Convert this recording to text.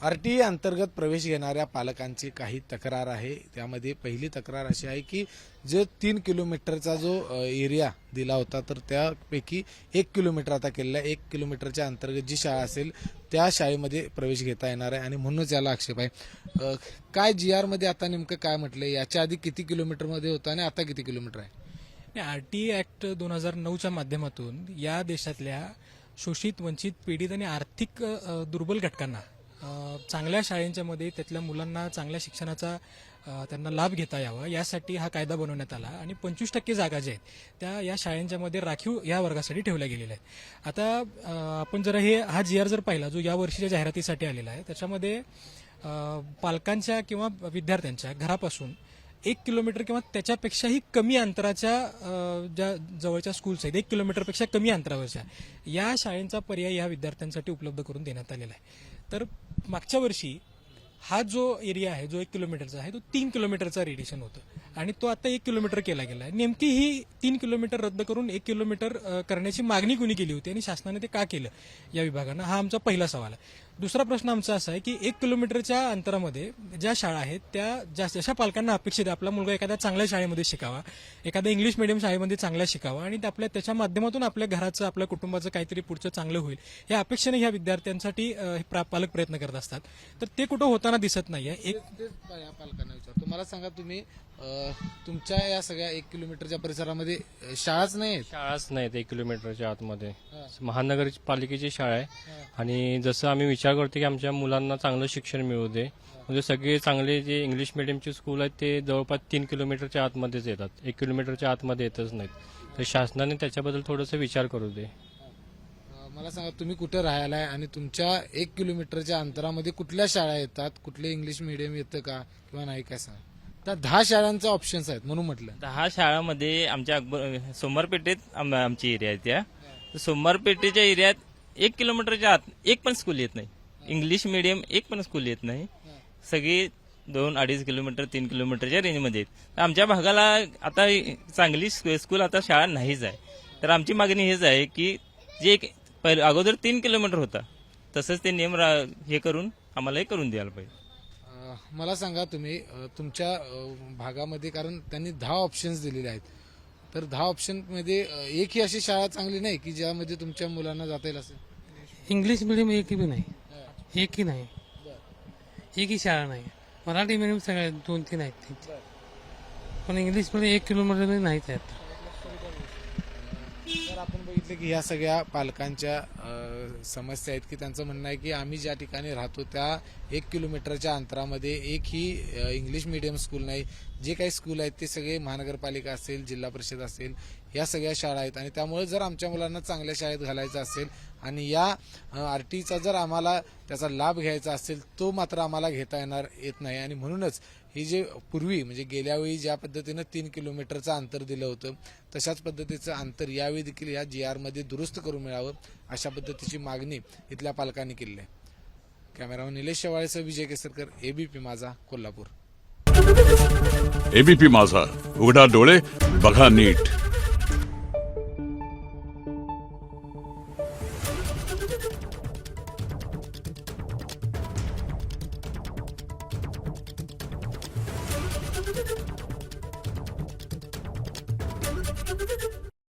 RTE अंतर्गत प्रवेश घेणाऱ्या पालकांची काही तक्रार आहे। त्यामध्ये पहिली तक्रार अशी आहे की जो 3 किलोमीटरचा जो एरिया दिला होता तर त्यापैकी 1 किलोमीटर आता केलेला आहे। 1 किलोमीटरच्या अंतर्गत जी शाळा असेल त्या शाळेमध्ये प्रवेश घेता येणार आहे आणि म्हणूनच याला आक्षेप आहे। काय GR मध्ये आता नेमकं काय म्हटलंय, याच्या आधी किती किलोमीटरमध्ये होतं आणि आता किती किलोमीटर आहे? आरटीई ऍक्ट 2009च्या माध्यमातून या देशातल्या शोषित, वंचित, पीडित आणि आर्थिक दुर्बल घटकांना चांगल्या शाळांच्या मध्ये त्यातल्या मुलांना चांगल्या शिक्षणाचा त्यांना लाभ घेता यावा यासाठी हा कायदा बनवण्यात आला आणि 25% जागा ज्या आहेत त्या या शाळांच्या मध्ये राखीव या वर्गासाठी ठेवल्या गेलेल्या आहेत। आता आपण जर हा GR जर पाहिला जो या वर्षीच्या जाहिरातीसाठी आलेला आहे त्याच्यामध्ये पालकांच्या किंवा विद्यार्थ्यांच्या घरापासून 1 किलोमीटर किंवा त्याच्यापेक्षाही कमी अंतराच्या ज्या जवळच्या स्कूल्स आहेत 1 किलोमीटरपेक्षा कमी अंतरावरच्या या शाळांचा पर्याय या विद्यार्थ्यांसाठी उपलब्ध करून देण्यात आलेला आहे। तर मागच्या वर्षी हा जो एरिया आहे जो 1 किलोमीटरचा आहे तो 3 किलोमीटरचा रेडिएशन होतं आणि तो आता 1 किलोमीटर केला गेला आहे। नेमकी ही 3 किलोमीटर रद्द करून 1 किलोमीटर करण्याची मागणी कुणी केली होती आणि शासनाने ते का केलं या विभागानं, हा आमचा पहिला सवाल आहे। दुसरा प्रश्न आमचा असा आहे की 1 किलोमीटरच्या अंतरामध्ये ज्या शाळा आहेत त्या जशा पालकांना अपेक्षित आहे आपला मुलगा एखाद्या चांगल्या शाळेमध्ये शिकावा, एखाद्या इंग्लिश मिडियम शाळेमध्ये चांगला शिकावा आणि त्याच्या माध्यमातून आपल्या घराचं आपल्या कुटुंबाचं काहीतरी पुढचं चांगलं होईल या अपेक्षेने ह्या विद्यार्थ्यांसाठी पालक प्रयत्न करत असतात, तर ते कुठं होताना दिसत नाहीये। या पालकांना विचारतो, मला सांगा तुम्ही तुमच्या या सगळ्या 1 किलोमीटरच्या परिसरामध्ये शाळाच नाही आहेत? शाळाच नाहीत 1 किलोमीटरच्या आतमध्ये। महानगरपालिकेची शाळा आहे आणि जसं आम्ही विचार करतो की आमच्या मुलांना चांगलं शिक्षण मिळू दे, म्हणजे सगळे चांगले जे इंग्लिश मिडियमचे स्कूल आहेत ते जवळपास 3 किलोमीटरच्या आतमध्येच येतात, 1 किलोमीटरच्या आतमध्ये येतच नाहीत। तर शासनाने त्याच्याबद्दल थोडंसं विचार करू दे। मला सांगा तुम्ही कुठे राहायला आहे आणि तुमच्या 1 किलोमीटरच्या अंतरामध्ये कुठल्या शाळा येतात, कुठले इंग्लिश मिडियम येतं का किंवा नाही काय सांग? तर 10 शाळांचे ऑप्शन्स आहेत म्हणून म्हटलं। 10 शाळामध्ये आमच्या सोमवारपेठेत आमची एरिया आहे त्या सोमवारपेठेच्या एरियात 1 किलोमीटरच्या आत एक पण स्कूल येत नाही, इंग्लिश मिडियम एक पण स्कूल येत नाही, सगळी 2-2.5 किलोमीटर 3 किलोमीटरच्या रेंजमध्ये आहेत। तर आमच्या भागाला आता चांगली स्कूल आता शाळा नाहीच आहे। तर आमची मागणी हेच आहे की जे अगोदर 3 किलोमीटर होता तसंच ते नियम हे करून आम्हाला हे करून द्यायला पाहिजे। मला सांगा तुम्ही तुमच्या भागामध्ये, कारण त्यांनी 10 ऑप्शन्स दिलेले आहेत, तर 10 ऑप्शन मध्ये एकही अशी शाळा चांगली नाही की ज्यामध्ये तुमच्या मुलांना जाता येईल असेल? इंग्लिश मिडियम एकही बी नाही, एकही नाही, एकही शाळा नाही। मराठी मिडियम सगळ्या 2-3 आहेत तिथे, पण इंग्लिश मध्ये 1 किलोमीटर नाहीच आहेत। तर आपण बघितलं की ह्या सगळ्या पालकांच्या समस्या आहेत की त्यांचं म्हणणं आहे की आम्ही ज्या ठिकाणी राहतो त्या 1 किलोमीटरच्या अंतरामध्ये एकही इंग्लिश मिडियम स्कूल नाही। जे काही स्कूल आहेत ते सगळे महानगरपालिका असेल, जिल्हा परिषद असेल, या सगळ्या शाळा आहेत आणि त्यामुळे जर आमच्या मुलांना चांगल्या शाळेत घालायचं असेल आणि या आरटीईचा जर आम्हाला त्याचा लाभ घ्यायचा असेल तो मात्र आम्हाला घेता येत नाही आणि म्हणूनच ही जे पूर्वी म्हणजे गेल्या वेळी ज्या पद्धतीनं 3 किलोमीटरचं अंतर दिलं होतं तशाच पद्धतीचं अंतर यावेळी देखील या GR मध्ये दुरुस्त करून मिळावं अशा पद्धतीची मागणी इथल्या पालकांनी केली आहे। कॅमेरामन निलेश शेवाळेसह विजय केसरकर, ABP माझा, कोल्हापूर। ABP माझा, उघडा डोळे बघा नीट।